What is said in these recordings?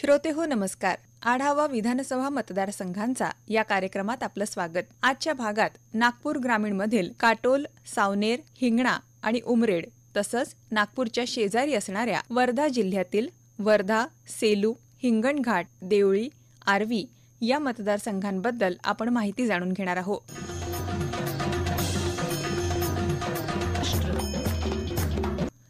श्रोते हो नमस्कार. आढावा विधानसभा मतदारसंघांचा या कार्यक्रमात आपलं स्वागत. आजच्या भागात नागपूर ग्रामीणमधील काटोल, सावनेर, हिंगणा आणि उमरेड तसंच नागपूरच्या शेजारी असणाऱ्या वर्धा जिल्ह्यातील वर्धा, सेलू, हिंगणघाट, देवळी, आर्वी या मतदारसंघांबद्दल आपण माहिती जाणून घेणार आहोत.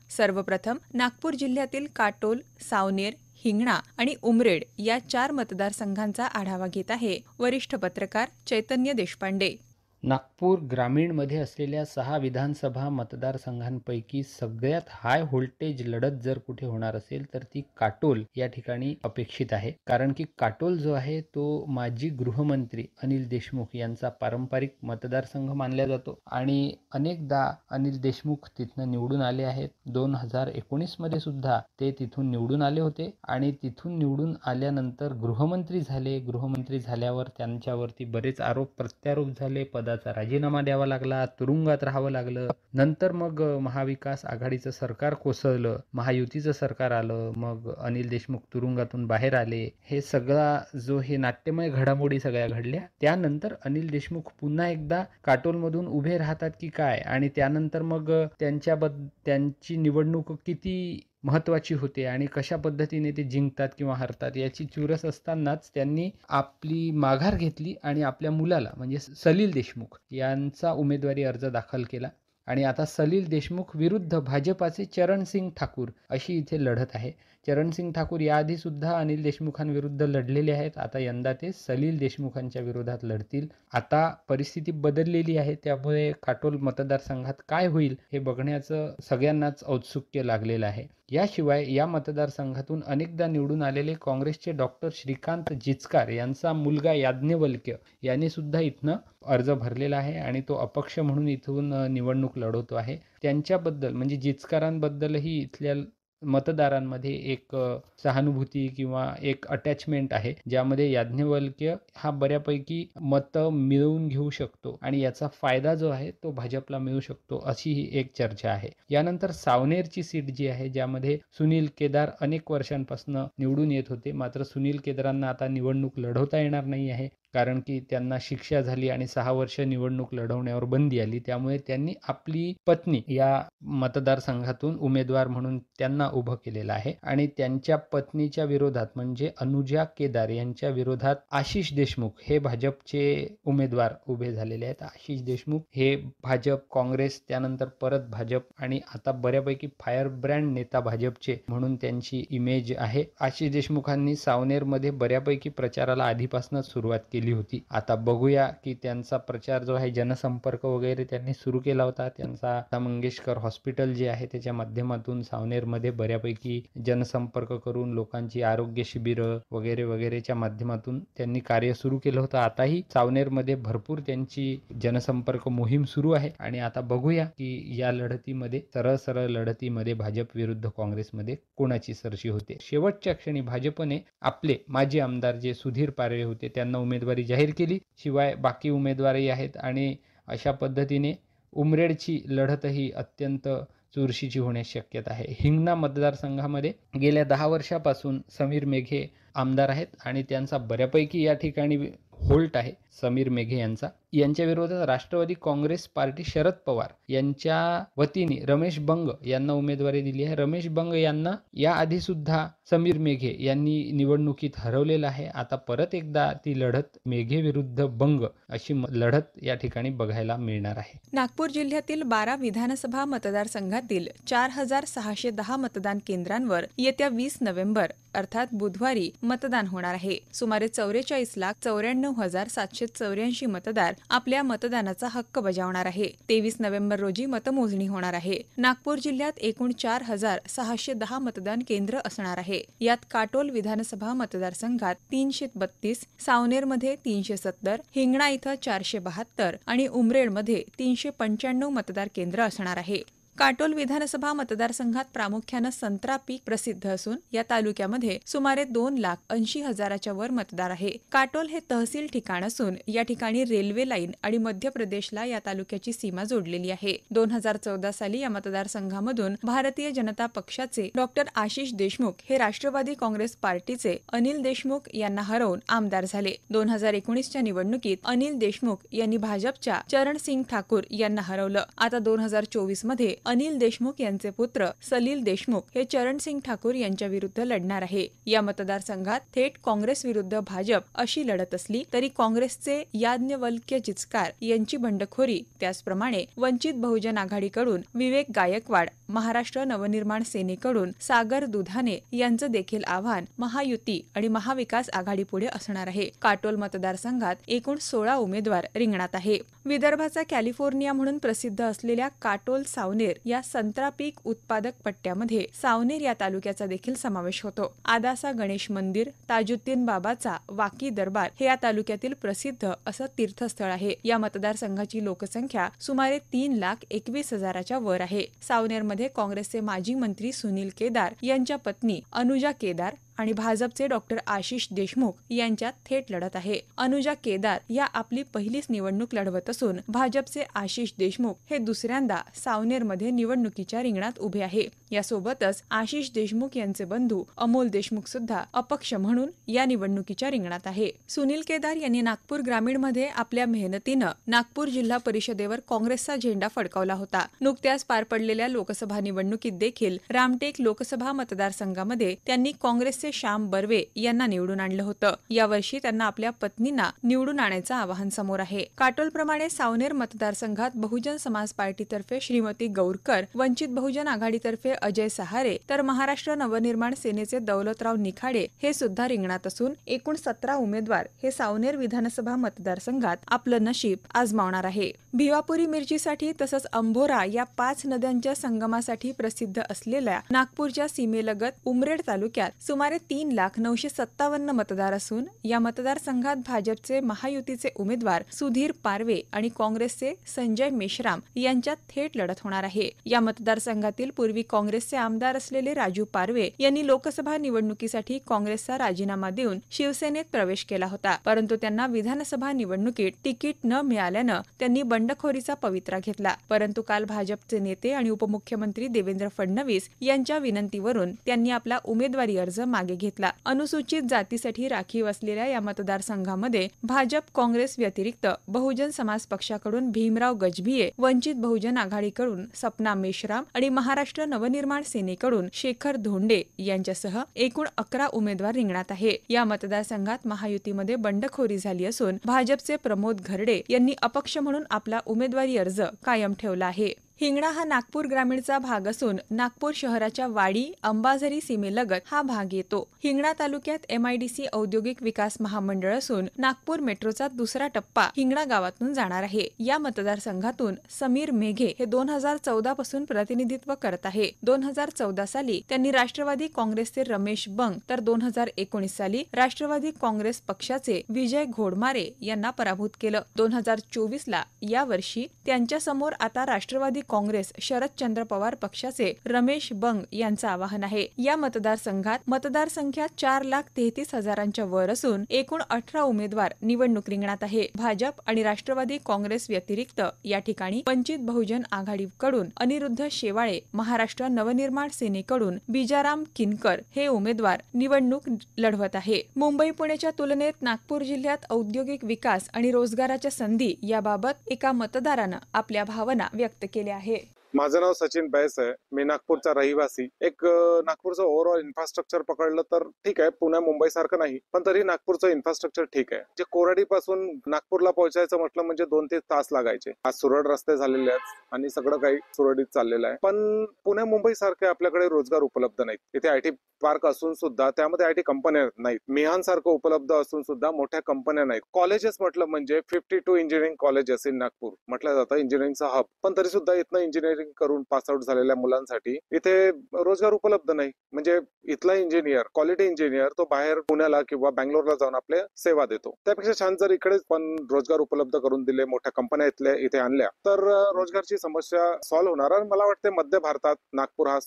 सर्वप्रथम नागपूर जिल्ह्यातील काटोल, सावनेर, हिंगणा आणि उमरेड या 4 मतदारसंघांचा आढावा घेत आहे वरिष्ठ पत्रकार चैतन्य देशपांडे. नागपूर ग्रामीणमध्ये असलेल्या 6 विधानसभा मतदारसंघांपैकी सगळ्यात हाय व्होल्टेज लढत जर कुठे होणार असेल तर ती काटोल या ठिकाणी अपेक्षित आहे. कारण की काटोल जो आहे तो माजी गृहमंत्री अनिल देशमुख यांचा पारंपरिक मतदारसंघ मानला जातो आणि अनेकदा अनिल देशमुख तिथनं निवडून आले आहेत. 2019 मध्ये सुद्धा ते तिथून निवडून आले होते आणि तिथून निवडून आल्यानंतर गृहमंत्री झाले. गृहमंत्री झाल्यावर त्यांच्यावरती बरेच आरोप प्रत्यारोप झाले. पदाचा राजीनामा द्यावा लागला, तुरुंगात राहावं लागलं. नंतर मग महाविकास आघाडीचं सरकार कोसळलं, महायुतीचं सरकार आलं, मग अनिल देशमुख तुरुंगातून बाहेर आले. हे सगळा जो हे नाट्यमय घडामोडी सगळ्या घडल्या. त्यानंतर अनिल देशमुख पुन्हा एकदा काटोलमधून उभे राहतात की काय आणि त्यानंतर मग त्यांची निवडणूक किती महत्त्वाची होते आणि कशा पद्धतीने ते जिंकतात किंवा हरतात याची चुरस असतानाच त्यांनी आपली माघार घेतली आणि आपल्या मुलाला म्हणजे सलील देशमुख यांचा उमेदवारी अर्ज दाखल केला आणि आता सलील देशमुख विरुद्ध भाजपाचे चरणसिंग ठाकूर अशी इथे लढत आहे. चरणसिंग ठाकूर याआधी सुद्धा अनिल देशमुखांविरुद्ध लढलेले आहेत. आता यंदा ते सलील देशमुखांच्या विरोधात लढतील. आता परिस्थिती बदललेली आहे, त्यामुळे काटोल मतदारसंघात काय होईल हे बघण्याचं सगळ्यांनाच औत्सुक्य लागलेलं आहे. याशिवाय या मतदारसंघातून अनेकदा निवडून आलेले काँग्रेसचे डॉक्टर श्रीकांत जिचकार यांचा मुलगा याज्ञवल्क्य यांनी सुद्धा इथनं अर्ज भरलेला आहे आणि तो अपक्ष म्हणून इथून निवडणूक लढवतो आहे. त्यांच्याबद्दल म्हणजे जिचकारांबद्दलही इथल्या मतदारांमध्ये एक सहानुभूती किंवा एक अटॅचमेंट आहे, ज्यामध्ये याज्ञवल्क्य हा बऱ्यापैकी मतं मिळवून घेऊ शकतो आणि याचा फायदा जो आहे तो भाजपला मिळू शकतो अशी ही एक चर्चा आहे. यानंतर सावनेरची सीट जी आहे, ज्यामध्ये सुनील केदार अनेक वर्षांपासून निवडून येत होते, मात्र सुनील केदारांना आता निवडणूक लढवता येणार नाही आहे कारण की त्यांना शिक्षा झाली आणि 6 वर्ष निवडणूक लढवण्यावर बंदी आली. त्यामुळे त्यांनी आपली पत्नी या मतदारसंघातून उमेदवार म्हणून त्यांना उभं केलेलं आहे आणि त्यांच्या पत्नीच्या विरोधात म्हणजे अनुजा केदार यांच्या विरोधात आशिष देशमुख हे भाजपचे उमेदवार उभे झालेले आहेत. आशिष देशमुख हे भाजप, काँग्रेस, त्यानंतर परत भाजप आणि आता बऱ्यापैकी फायर ब्रँड नेता भाजपचे म्हणून त्यांची इमेज आहे. आशिष देशमुखांनी सावनेरमध्ये बऱ्यापैकी प्रचाराला आधीपासूनच सुरुवात केली होती. आता बघूया की त्यांचा प्रचार जो आहे, जनसंपर्क वगैरे त्यांनी सुरू केला होता. त्यांचा लता मंगेशकर हॉस्पिटल जे आहे त्याच्या माध्यमातून सावनेरमध्ये बऱ्यापैकी जनसंपर्क करून लोकांची आरोग्य शिबिरं वगैरे वगैरेच्या माध्यमातून त्यांनी कार्य सुरू केलं होतं. आताही सावनेरमध्ये भरपूर त्यांची जनसंपर्क मोहीम सुरू आहे आणि आता बघूया की या लढतीमध्ये सरळ लढतीमध्ये भाजप विरुद्ध काँग्रेसमध्ये कोणाची सरशी होते. शेवटच्या क्षणी भाजपने आपले माजी आमदार जे सुधीर पारवे होते त्यांना उमेदवारी जाहीर केली. शिवाय बाकी उमेदवारही आहेत आणि अशा पद्धतीने उमरेडची लढतही अत्यंत चुरशीची होण्याची शक्यता आहे. हिंगणा मतदारसंघामध्ये गेल्या 10 वर्षापासून समीर मेघे आमदार आहेत आणि त्यांचा बऱ्यापैकी या ठिकाणी होल्ट आहे. समीर मेघे यांच्या विरोधात राष्ट्रवादी काँग्रेस पार्टी शरद पवार यांच्या वतीने रमेश बंग यांना उमेदवारी दिली आहे. रमेश बंग यांना याआधी सुद्धा समीर मेघे यांनी निवडणुकीत हरवलेलं आहे. आता परत एकदा ती लढत मेघे विरुद्ध बंग अशी लढत या ठिकाणी बघायला मिळणार आहे. नागपूर जिल्ह्यातील 12 विधानसभा मतदारसंघातील 4610 मतदान केंद्रांवर येत्या 20 नोव्हेंबर अर्थात बुधवारी मतदान होणार आहे. सुमारे 44,94,784 मतदार आपल्या मतदानाचा हक्क बजावणार आहे. 23 नोव्हेंबर रोजी मतमोजणी होणार आहे. नागपूर जिल्ह्यात एकूण 4610 मतदान केंद्र असणार आहे. यात काटोल विधानसभा मतदारसंघात 332, सावनेरमध्ये 370, हिंगणा इथं 472 आणि उमरेडमध्ये 395 मतदार केंद्र असणार आहे. काटोल विधानसभा मतदारसंघात प्रामुख्यानं संत्रा पीक प्रसिद्ध असून या तालुक्यामध्ये सुमारे 2,80,000च्या वर मतदार आहे. काटोल हे तहसील ठिकाण असून या ठिकाणी रेल्वे लाईन आणि मध्य प्रदेशला या तालुक्याची सीमा जोडलेली आहे. 2014 साली या मतदारसंघामधून भारतीय जनता पक्षाचे डॉक्टर आशिष देशमुख हे राष्ट्रवादी काँग्रेस पार्टीचे अनिल देशमुख यांना हरवून आमदार झाले. 2019च्या निवडणुकीत अनिल देशमुख यांनी भाजपच्या चरणसिंग ठाकूर यांना हरवलं. आता 2024 मध्ये अनिल देशमुख यांचे पुत्र सलील देशमुख हे चरणसिंग ठाकूर यांच्या विरुद्ध लढणार आहे. या मतदारसंघात थेट काँग्रेस विरुद्ध भाजप अशी लढत असली तरी काँग्रेसचे याज्ञवल्क्य चिचकार यांची बंडखोरी, त्याचप्रमाणे वंचित बहुजन आघाडीकडून विवेक गायकवाड, महाराष्ट्र नवनिर्माण सेनेकडून सागर दुधाने यांचं देखील आव्हान महायुती आणि महाविकास आघाडीपुढे असणार आहे. काटोल मतदारसंघात एकूण 16 उमेदवार रिंगणात आहे. विदर्भाचा कॅलिफोर्निया म्हणून प्रसिद्ध असलेल्या काटोल सावनेर या संत्रा पीक उत्पादक पट्ट्यामध्ये सावनेर या तालुक्याचा देखील समावेश होतो. आदासा गणेश मंदिर, ताजुद्दीन बाबाचा वाकी दरबार हे या तालुक्यातील प्रसिद्ध असं तीर्थस्थळ आहे. या मतदारसंघाची लोकसंख्या सुमारे 3,21,000च्या वर आहे. सावनेरमध्ये काँग्रेसचे माजी मंत्री सुनील केदार यांच्या पत्नी अनुजा केदार आणि भाजपचे डॉक्टर आशिष देशमुख यांच्यात थेट लढत आहे. अनुजा केदार या आपली पहिलीच निवडणूक लढवत असून भाजपचे आशिष देशमुख हे दुसऱ्यांदा सावनेरमध्ये निवडणुकीच्या रिंगणात उभे आहे. यासोबतच आशिष देशमुख यांचे बंधू अमोल देशमुख सुद्धा अपक्ष म्हणून या निवडणुकीच्या रिंगणात आहे. सुनील केदार यांनी नागपूर ग्रामीणमध्ये आपल्या मेहनतीनं नागपूर जिल्हा परिषदेवर काँग्रेसचा झेंडा फडकावला होता. नुकत्याच पार पडलेल्या लोकसभा निवडणुकीत देखील रामटेक लोकसभा मतदारसंघामध्ये त्यांनी काँग्रेसचे श्याम बर्वे यांना निवडून आणलं होतं. यावर्षी त्यांना आपल्या पत्नींना निवडून आणायचं आवाहन समोर आहे. काटोलप्रमाणे सावनेर मतदारसंघात बहुजन समाज पार्टीतर्फे श्रीमती गौरकर, वंचित बहुजन आघाडीतर्फे अजय सहारे तर महाराष्ट्र नवनिर्माण सेनेचे दौलतराव निखाडे हे सुद्धा रिंगणात असून एकूण 17 उमेदवार हे सावनेर विधानसभा मतदारसंघात आपलं नशीब आजमावणार आहे. भिवापुरी मिरचीसाठी तसंच अंभोरा या 5 नद्यांच्या संगमासाठी प्रसिद्ध असलेल्या नागपूरच्या सीमेलगत उमरेड तालुक्यात सुमारे 3,09,57 मतदार असून या मतदारसंघात भाजपचे महायुतीचे उमेदवार सुधीर पारवे आणि काँग्रेसचे संजय मेश्राम यांच्यात थेट लढत होणार आहे. या मतदारसंघातील पूर्वी काँग्रेसचे आमदार असलेले राजू पारवे यांनी लोकसभा निवडणुकीसाठी काँग्रेसचा राजीनामा देऊन शिवसेनेत प्रवेश केला होता. परंतु त्यांना विधानसभा निवडणुकीत तिकीट न मिळाल्यानं त्यांनी बंडखोरीचा पवित्रा घेतला. परंतु काल भाजपचे नेते आणि उपमुख्यमंत्री देवेंद्र फडणवीस यांच्या विनंतीवरून त्यांनी आपला उमेदवारी अर्ज मागे घेतला. अनुसूचित जातीसाठी राखीव असलेल्या या मतदारसंघामध्ये भाजप काँग्रेस व्यतिरिक्त बहुजन समाज पक्षाकडून भीमराव गजभिये, वंचित बहुजन आघाडीकडून सपना मेश्राम आणि महाराष्ट्र नवनिर्माण सेनेकडून शेखर धोंडे यांच्यासह एकूण 11 उमेदवार रिंगणात आहे. या मतदारसंघात महायुतीमध्ये बंडखोरी झाली असून भाजपचे प्रमोद घरडे यांनी अपक्ष म्हणून आपला उमेदवारी अर्ज कायम ठेवला आहे. हिंगणा हा नागपूर ग्रामीणचा भाग असून नागपूर शहराच्या वाडी अंबाझरी सीमेलगत हा भाग येतो. हिंगणा तालुक्यात MIDC औद्योगिक विकास महामंडळ असून नागपूर मेट्रोचा दुसरा टप्पा हिंगणा गावातून जाणार आहे. या मतदारसंघातून समीर मेघे हे 2014 पासून प्रतिनिधित्व करत आहे. 2014 साली त्यांनी राष्ट्रवादी काँग्रेसचे रमेश बंग तर 2019 साली राष्ट्रवादी काँग्रेस पक्षाचे विजय घोडमारे यांना पराभूत केलं. 2024 ला यावर्षी त्यांच्या समोर आता राष्ट्रवादी काँग्रेस शरदचंद्र पवार पक्षाचे रमेश बंग यांचं आवाहन आहे. या मतदारसंघात मतदार संख्या 4,33,000च्या वर असून एकूण 18 उमेदवार निवडणूक रिंगणात आहे. भाजप आणि राष्ट्रवादी काँग्रेस व्यतिरिक्त या ठिकाणी वंचित बहुजन आघाडीकडून अनिरुद्ध शेवाळे, महाराष्ट्र नवनिर्माण सेनेकडून बिजाराम किनकर हे उमेदवार निवडणूक लढवत आहे. मुंबई पुण्याच्या तुलनेत नागपूर जिल्ह्यात औद्योगिक विकास आणि रोजगाराच्या संधी याबाबत एका मतदारानं आपल्या भावना व्यक्त केल्या आहे. माझं नाव सचिन बैस आहे. मी नागपूरचा रहिवासी. नागपूरचं ओव्हरऑल इन्फ्रास्ट्रक्चर पकडलं तर ठीक आहे, पुण्या मुंबई सारखं नाही, पण तरी नागपूरचं इन्फ्रास्ट्रक्चर ठीक आहे. जे कोराडी पासून नागपूरला पोहोचायचं म्हटलं म्हणजे 2 ते 3 तास लागायचे. आज सुरळ रस्ते झालेले आहेत आणि सगळं काही सुरळीत चाललेलं आहे. पण पुण्या मुंबई सारखे आपल्याकडे रोजगार उपलब्ध नाहीत. इथे IT पार्क असून सुद्धा त्यामध्ये IT कंपन्या नाहीत. मिहान सारखं उपलब्ध असून सुद्धा मोठ्या कंपन्या नाहीत. कॉलेजेस म्हटलं म्हणजे 52 इंजिनिअरिंग कॉलेजेस इन नागपूर म्हटलं जातं इंजिनिअरिंगचा हब, पण तरी सुद्धा इथनं इंजिनिअरिंग इंजिनिअरिंग करून पासआउट झालेल्या मुलांसाठी इथे रोजगार उपलब्ध नाही. म्हणजे इथला इंजिनियर, क्वालिटी इंजिनियर, तो बाहेर पुण्याला किंवा बँगलोरला जाऊन आपले सेवा देतो. त्यापेक्षा छान जर इकडे पण रोजगार उपलब्ध करून दिले, मोठ्या कंपन्या इथे आणल्या तर रोजगारची समस्या सॉल्व्ह होणार. आणि मला वाटते मध्य भारतात नागपूर हा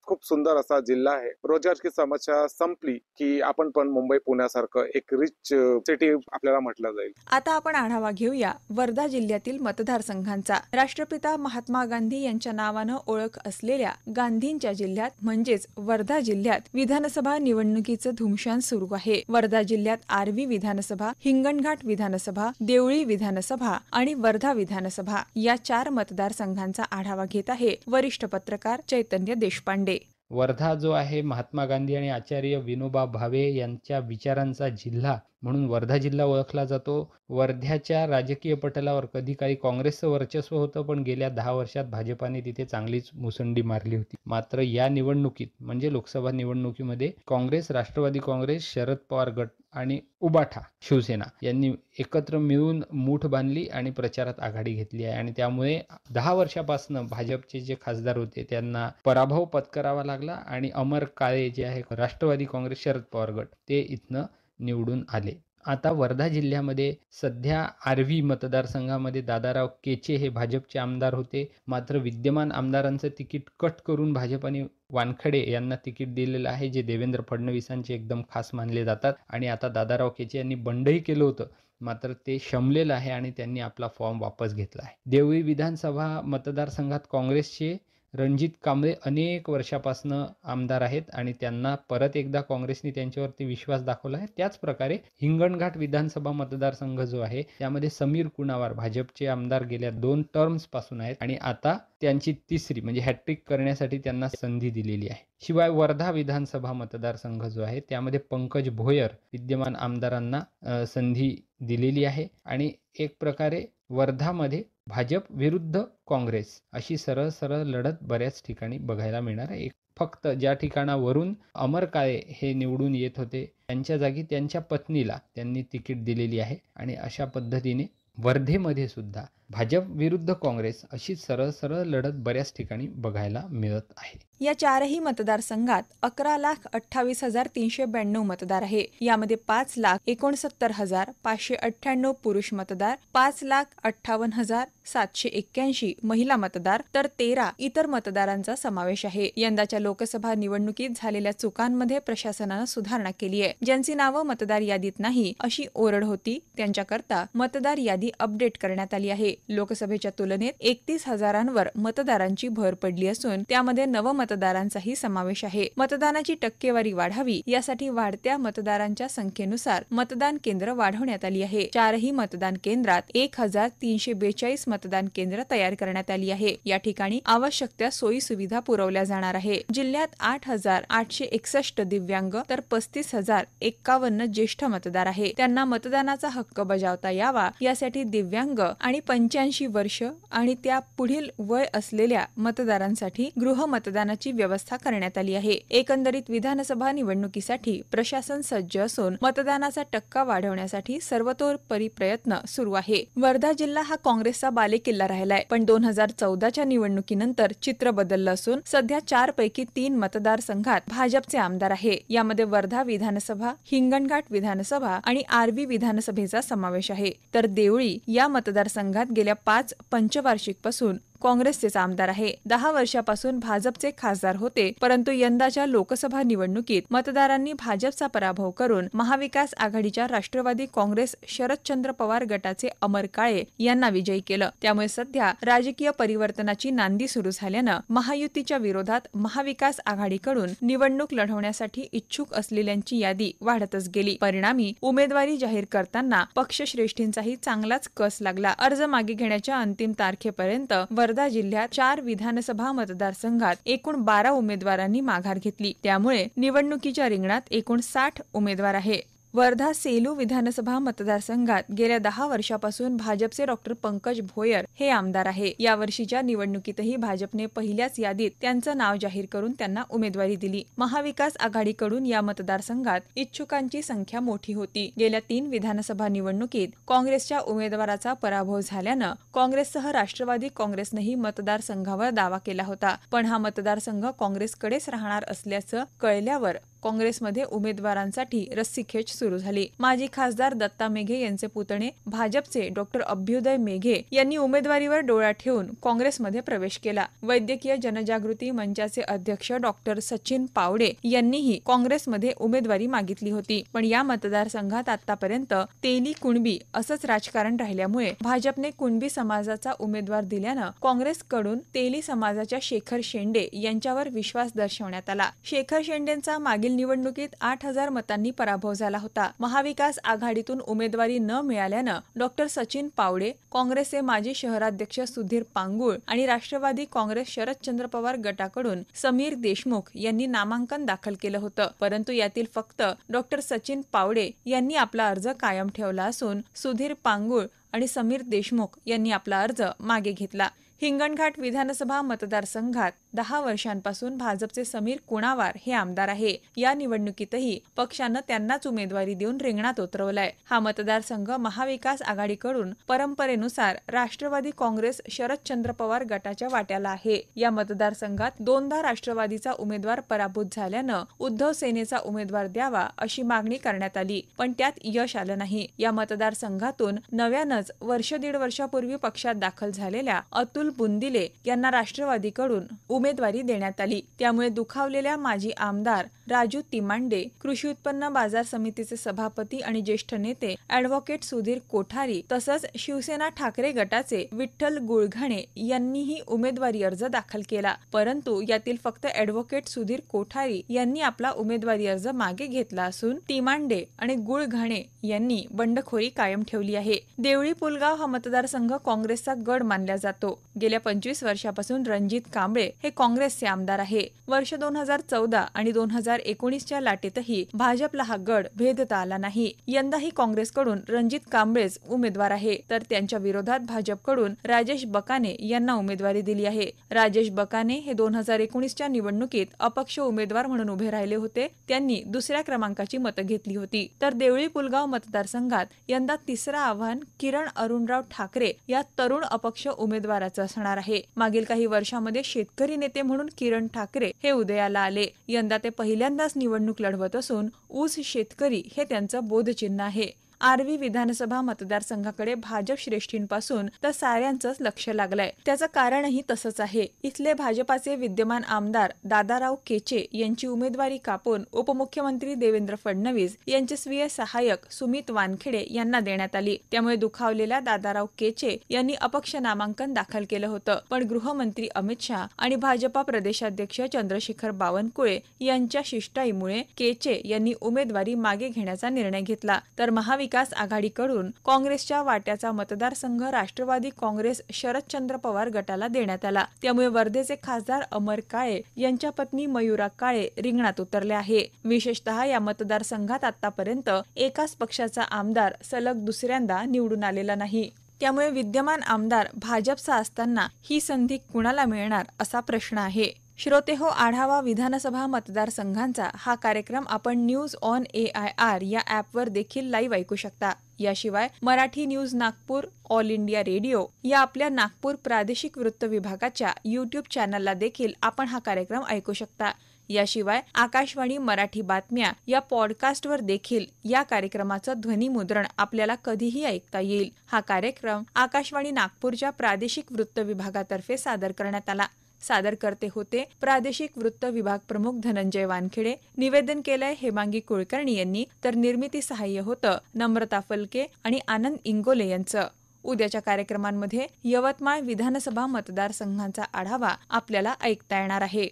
खूप सुंदर असा जिल्हा आहे. रोजगारची समस्या संपली की आपण पण मुंबई पुण्यासारखं एक रिच सिटी आपल्याला म्हटलं जाईल. आता आपण आढावा घेऊया वर्धा जिल्ह्यातील मतदारसंघांचा. राष्ट्रपिता महात्मा गांधी यांच्या नावानं ओळख असलेल्या गांधींच्या जिल्ह्यात म्हणजेच वर्धा जिल्ह्यात विधानसभा निवडणुकीचं धुमशान सुरू आहे. वर्धा जिल्ह्यात आर्वी विधानसभा, हिंगणघाट विधानसभा, देवळी विधानसभा आणि वर्धा विधानसभा या 4 मतदारसंघांचा आढावा घेत आहे वरिष्ठ पत्रकार चैतन्य देशपांडे. वर्धा जो आहे महात्मा गांधी आणि आचार्य विनोबा भावे यांच्या विचारांचा जिल्हा म्हणून वर्धा जिल्हा ओळखला जातो. वर्ध्याच्या राजकीय पटलावर कधी काही काँग्रेसचं वर्चस्व होतं, पण गेल्या 10 वर्षात भाजपाने तिथे चांगलीच मुसंडी मारली होती. मात्र या निवडणुकीत म्हणजे लोकसभा निवडणुकीमध्ये काँग्रेस, राष्ट्रवादी काँग्रेस, शरद पवार गट आणि उबाठा शिवसेना यांनी एकत्र मिळून मूठ बांधली आणि प्रचारात आघाडी घेतली आहे. आणि त्यामुळे 10 वर्षापासून भाजपचे जे खासदार होते त्यांना पराभव पत्करावा लागला आणि अमर काळे जे आहे राष्ट्रवादी काँग्रेस, शरद पवार गट ते इथनं निवडून आले. आता वर्धा जिल्ह्यामध्ये सध्या आर्वी मतदारसंघामध्ये दादाराव केचे हे भाजपचे आमदार होते. मात्र विद्यमान आमदारांचं तिकीट कट करून भाजपाने वानखडे यांना तिकीट दिलेलं आहे, जे देवेंद्र फडणवीसांचे एकदम खास मानले जातात. आणि आता दादाराव केचे यांनी बंडही केलं होतं, मात्र ते शमलेलं आहे आणि त्यांनी आपला फॉर्म वापस घेतला आहे. देवळी विधानसभा मतदारसंघात काँग्रेसचे रणजित कांबळे अनेक वर्षापासून आमदार आहेत आणि त्यांना परत एकदा काँग्रेसने त्यांच्यावरती विश्वास दाखवला आहे. त्याच प्रकारे हिंगणघाट विधानसभा मतदारसंघ जो आहे त्यामध्ये समीर कुणावार भाजपचे आमदार गेल्या 2 टर्म्स पासून आहेत आणि आता त्यांची तिसरी म्हणजे हॅट्रिक करण्यासाठी त्यांना संधी दिलेली आहे. शिवाय वर्धा विधानसभा मतदारसंघ जो आहे त्यामध्ये पंकज भोयर विद्यमान आमदारांना संधी दिलेली आहे. आणि एक प्रकारे वर्धामध्ये भाजप विरुद्ध काँग्रेस अशी सरळ सरळ लढत बऱ्याच ठिकाणी बघायला मिळणार आहे. फक्त ज्या ठिकाणावरून अमर काळे हे निवडून येत होते त्यांच्या जागी त्यांच्या पत्नीला त्यांनी तिकीट दिलेली आहे. आणि अशा पद्धतीने वर्धेमध्ये सुद्धा भाजप विरुद्ध काँग्रेस अशी सरळ सरळ लढत बऱ्याच ठिकाणी बघायला मिळत आहे. या 4ही मतदारसंघात 11,28,392 मतदार आहे. यामध्ये 5,69,598 पुरुष मतदार, 5,58,781 महिला मतदार तर 13 इतर मतदारांचा समावेश आहे. यंदाच्या लोकसभा निवडणुकीत झालेल्या चुकांमध्ये प्रशासनानं सुधारणा केली आहे. ज्यांची नावं मतदार यादीत नाही अशी ओरड होती त्यांच्याकरता मतदार यादी अपडेट करण्यात आली आहे. लोकसभेच्या तुलनेत 31,000वर मतदारांची भर पडली असून त्यामध्ये नवमतदारांचाही समावेश आहे. मतदानाची टक्केवारी वाढावी यासाठी वाढत्या मतदारांच्या संख्येनुसार मतदान केंद्र वाढवण्यात आली आहे. 4ही मतदान केंद्रात 1,342 मतदान केंद्र तयार करण्यात आली आहे. या ठिकाणी आवश्यक त्या सोयी सुविधा पुरवल्या जाणार आहे. जिल्ह्यात 8,861 दिव्यांग तर 35,051 ज्येष्ठ मतदार आहे. त्यांना मतदानाचा हक्क बजावता यावा यासाठी दिव्यांग आणि 85 वर्ष आणि त्या पुढील वय असलेल्या मतदारांसाठी गृह मतदानाची व्यवस्था करण्यात आली आहे. एकंदरीत विधानसभा निवडणुकीसाठी प्रशासन सज्ज असून मतदानाचा टक्का वाढवण्यासाठी सर्वतोपरी प्रयत्न सुरू आहे. वर्धा जिल्हा हा काँग्रेसचा बालेकिल्ला राहिलाय, पण 2014च्या निवडणुकीनंतर चित्र बदललं असून सध्या 4 पैकी 3 मतदारसंघात भाजपचे आमदार आहे. यामध्ये वर्धा विधानसभा, हिंगणघाट विधानसभा आणि आर्वी विधानसभेचा समावेश आहे. तर देवळी या मतदारसंघात गेल्या 5 पंचवार्षिकपासून काँग्रेसचेच आमदार आहे. 10 वर्षापासून भाजपचे खासदार होते, परंतु यंदाच्या लोकसभा निवडणुकीत मतदारांनी भाजपचा पराभव करून महाविकास आघाडीच्या राष्ट्रवादी काँग्रेस शरदचंद्र पवार गटाचे अमर काळे यांना विजयी केलं. त्यामुळे सध्या राजकीय परिवर्तनाची नांदी सुरू झाल्यानं महायुतीच्या विरोधात महाविकास आघाडीकडून निवडणूक लढवण्यासाठी इच्छुक असलेल्यांची यादी वाढतच गेली. परिणामी उमेदवारी जाहीर करताना पक्षश्रेष्ठींचाही चांगलाच कस लागला. अर्ज मागे घेण्याच्या अंतिम तारखेपर्यंत वर्धा जिल्ह्यात 4 विधानसभा मतदारसंघात एकूण 12 उमेदवारांनी माघार घेतली. त्यामुळे निवडणुकीच्या रिंगणात एकूण 60 उमेदवार आहे. वर्धा सेलू विधानसभा मतदारसंघात गेल्या 10 वर्षापासून भाजपचे डॉक्टर पंकज भोयर हे आमदार आहे. यावर्षीच्या निवडणुकीतही भाजपने पहिल्याच यादीत त्यांचं नाव जाहीर करून त्यांना उमेदवारी दिली. महाविकास आघाडीकडून या मतदारसंघात इच्छुकांची संख्या मोठी होती. गेल्या 3 विधानसभा निवडणुकीत काँग्रेसच्या उमेदवाराचा पराभव झाल्यानं काँग्रेससह राष्ट्रवादी काँग्रेसनेही मतदारसंघावर दावा केला होता. पण हा मतदारसंघ काँग्रेसकडेच राहणार असल्याचं कळल्यावर काँग्रेसमध्ये उमेदवारांसाठी रस्सीखेच सुरू झाली. माजी खासदार दत्ता मेघे यांचे पुतणे भाजपचे डॉक्टर अभ्युदय मेघे यांनी उमेदवारीवर डोळा ठेवून काँग्रेसमध्ये प्रवेश केला. वैद्यकीय जनजागृती मंचाचे अध्यक्ष डॉक्टर सचिन पावडे यांनीही काँग्रेसमध्ये उमेदवारी मागितली होती. पण या मतदारसंघात आतापर्यंत तेली कुणबी असंच राजकारण राहिल्यामुळे भाजपने कुणबी समाजाचा उमेदवार दिल्यानं काँग्रेसकडून तेली समाजाच्या शेखर शेंडे यांच्यावर विश्वास दर्शवण्यात आला. शेखर शेंडेंचा मागील निवडणुकीत 8,000 मतांनी पराभव झाला होता. महाविकास आघाडीतून उमेदवारी न मिळाल्यानं डॉक्टर सचिन पावडे, काँग्रेसचे माजी शहराध्यक्ष सुधीर पांगुळ आणि राष्ट्रवादी काँग्रेस शरदचंद्र पवार गटाकडून समीर देशमुख यांनी नामांकन दाखल केलं होतं. परंतु यातील फक्त डॉक्टर सचिन पावडे यांनी आपला अर्ज कायम ठेवला असून सुधीर पांगुळ आणि समीर देशमुख यांनी आपला अर्ज मागे घेतला. हिंगणघाट विधानसभा मतदारसंघात 10 वर्षांपासून भाजपचे समीर कुणावार हे आमदार आहे. या निवडणुकीतही पक्षानं त्यांनाच उमेदवारी देऊन रिंगणात उतरवलाय. हा मतदारसंघ महाविकास आघाडीकडून परंपरेनुसार राष्ट्रवादी काँग्रेस शरदचंद्र पवार गटाच्या वाट्याला आहे. या मतदारसंघात 2दा राष्ट्रवादीचा उमेदवार पराभूत झाल्यानं उद्धव सेनेचा उमेदवार द्यावा अशी मागणी करण्यात आली. पण त्यात यश आलं नाही. या मतदारसंघातून नव्यानंच दीड वर्षापूर्वी पक्षात दाखल झालेल्या अतुल बुंदिले यांना राष्ट्रवादीकडून उमेदवारी देण्यात आली. त्यामुळे दुखावलेल्या माजी आमदार राजू तिमांडे, कृषी उत्पन्न बाजार समितीचे सभापती आणि ज्येष्ठ नेते ॲडव्होकेट सुधीर कोठारी तसंच शिवसेना ठाकरे गटाचे विठ्ठल गुळघाणे यांनीही उमेदवारी अर्ज दाखल केला. परंतु यातील फक्त ॲडव्होकेट सुधीर कोठारी यांनी आपला उमेदवारी अर्ज मागे घेतला असून तिमांडे आणि गुळघाणे यांनी बंडखोरी कायम ठेवली आहे. देवळी पुलगाव हा मतदारसंघ काँग्रेसचा गड मानला जातो. गेल्या 25 वर्षापासून रणजित कांबळे हे काँग्रेसचे आमदार आहे. वर्ष 2014 आणि 2019च्या लाटेतही भाजपला हा गड भेदता आला नाही. यंदाही काँग्रेसकडून रणजित कांबळेच उमेदवार आहे, तर त्यांच्या विरोधात भाजपकडून राजेश बकाने यांना उमेदवारी दिली आहे. राजेश बकाने हे 2019च्या निवडणुकीत अपक्ष उमेदवार म्हणून उभे राहिले होते. त्यांनी दुसऱ्या क्रमांकाची मतं घेतली होती. तर देवळी पुलगाव मतदारसंघात यंदा तिसरं आव्हान किरण अरुणराव ठाकरे या तरुण अपक्ष उमेदवाराचं असणार आहे. मागील काही वर्षांमध्ये शेतकरी नेते म्हणून किरण ठाकरे हे उदयाला आले. यंदा ते पहिल्यांदाच निवडणूक लढवत असून ऊस शेतकरी हे त्यांचं बोधचिन्ह आहे. आर्वी विधानसभा मतदारसंघाकडे भाजप श्रेष्ठींपासून तर साऱ्यांचंच लक्ष लागलंय. त्याचं कारणही तसंच आहे. इथले भाजपाचे विद्यमान आमदार दादाराव केचे यांची उमेदवारी कापून उपमुख्यमंत्री देवेंद्र फडणवीस यांचे स्वीय सहाय्यक सुमित वानखेडे यांना देण्यात आली. त्यामुळे दुखावलेल्या दादाराव केचे यांनी अपक्ष नामांकन दाखल केलं होतं. पण गृहमंत्री अमित शहा आणि भाजपा प्रदेशाध्यक्ष चंद्रशेखर बावनकुळे यांच्या शिष्टाईमुळे केचे यांनी उमेदवारी मागे घेण्याचा निर्णय घेतला. तर महाविकास आघाडीकडून काँग्रेसच्या वाट्याचा मतदारसंघ राष्ट्रवादी काँग्रेस शरदचंद्र पवार गटाला देण्यात आला. त्यामुळे वर्धेचे खासदार अमर काळे यांच्या पत्नी मयुरा काळे रिंगणात उतरले आहे. विशेषतः या मतदारसंघात आतापर्यंत एकाच पक्षाचा आमदार सलग दुसऱ्यांदा निवडून आलेला नाही. त्यामुळे विद्यमान आमदार भाजपचा असताना ही संधी कुणाला मिळणार असा प्रश्न आहे. श्रोते हो, आढावा विधानसभा मतदारसंघांचा हा कार्यक्रम आपण न्यूज ऑन AIR या ॲपवर देखील लाईव्ह ऐकू शकता. याशिवाय Marathi news Nagpur, all India radio या आपल्या नागपूर प्रादेशिक वृत्त विभागाच्या YouTube चॅनलला देखील आपण हा कार्यक्रम ऐकू शकता. याशिवाय आकाशवाणी मराठी बातम्या या पॉडकास्टवर देखील या कार्यक्रमाचं ध्वनिमुद्रण आपल्याला कधीही ऐकता येईल. हा कार्यक्रम आकाशवाणी नागपूरच्या प्रादेशिक वृत्त विभागातर्फे सादर करण्यात आला. सादर करते होते प्रादेशिक वृत्त विभाग प्रमुख धनंजय वानखेडे. निवेदन केलंय हेमांगी कुलकर्णी यांनी, तर निर्मिती सहाय्य होतं नम्रता फलके आणि आनंद इंगोले यांचं. उद्याच्या कार्यक्रमांमध्ये यवतमाळ विधानसभा मतदारसंघांचा आढावा आपल्याला ऐकता येणार आहे.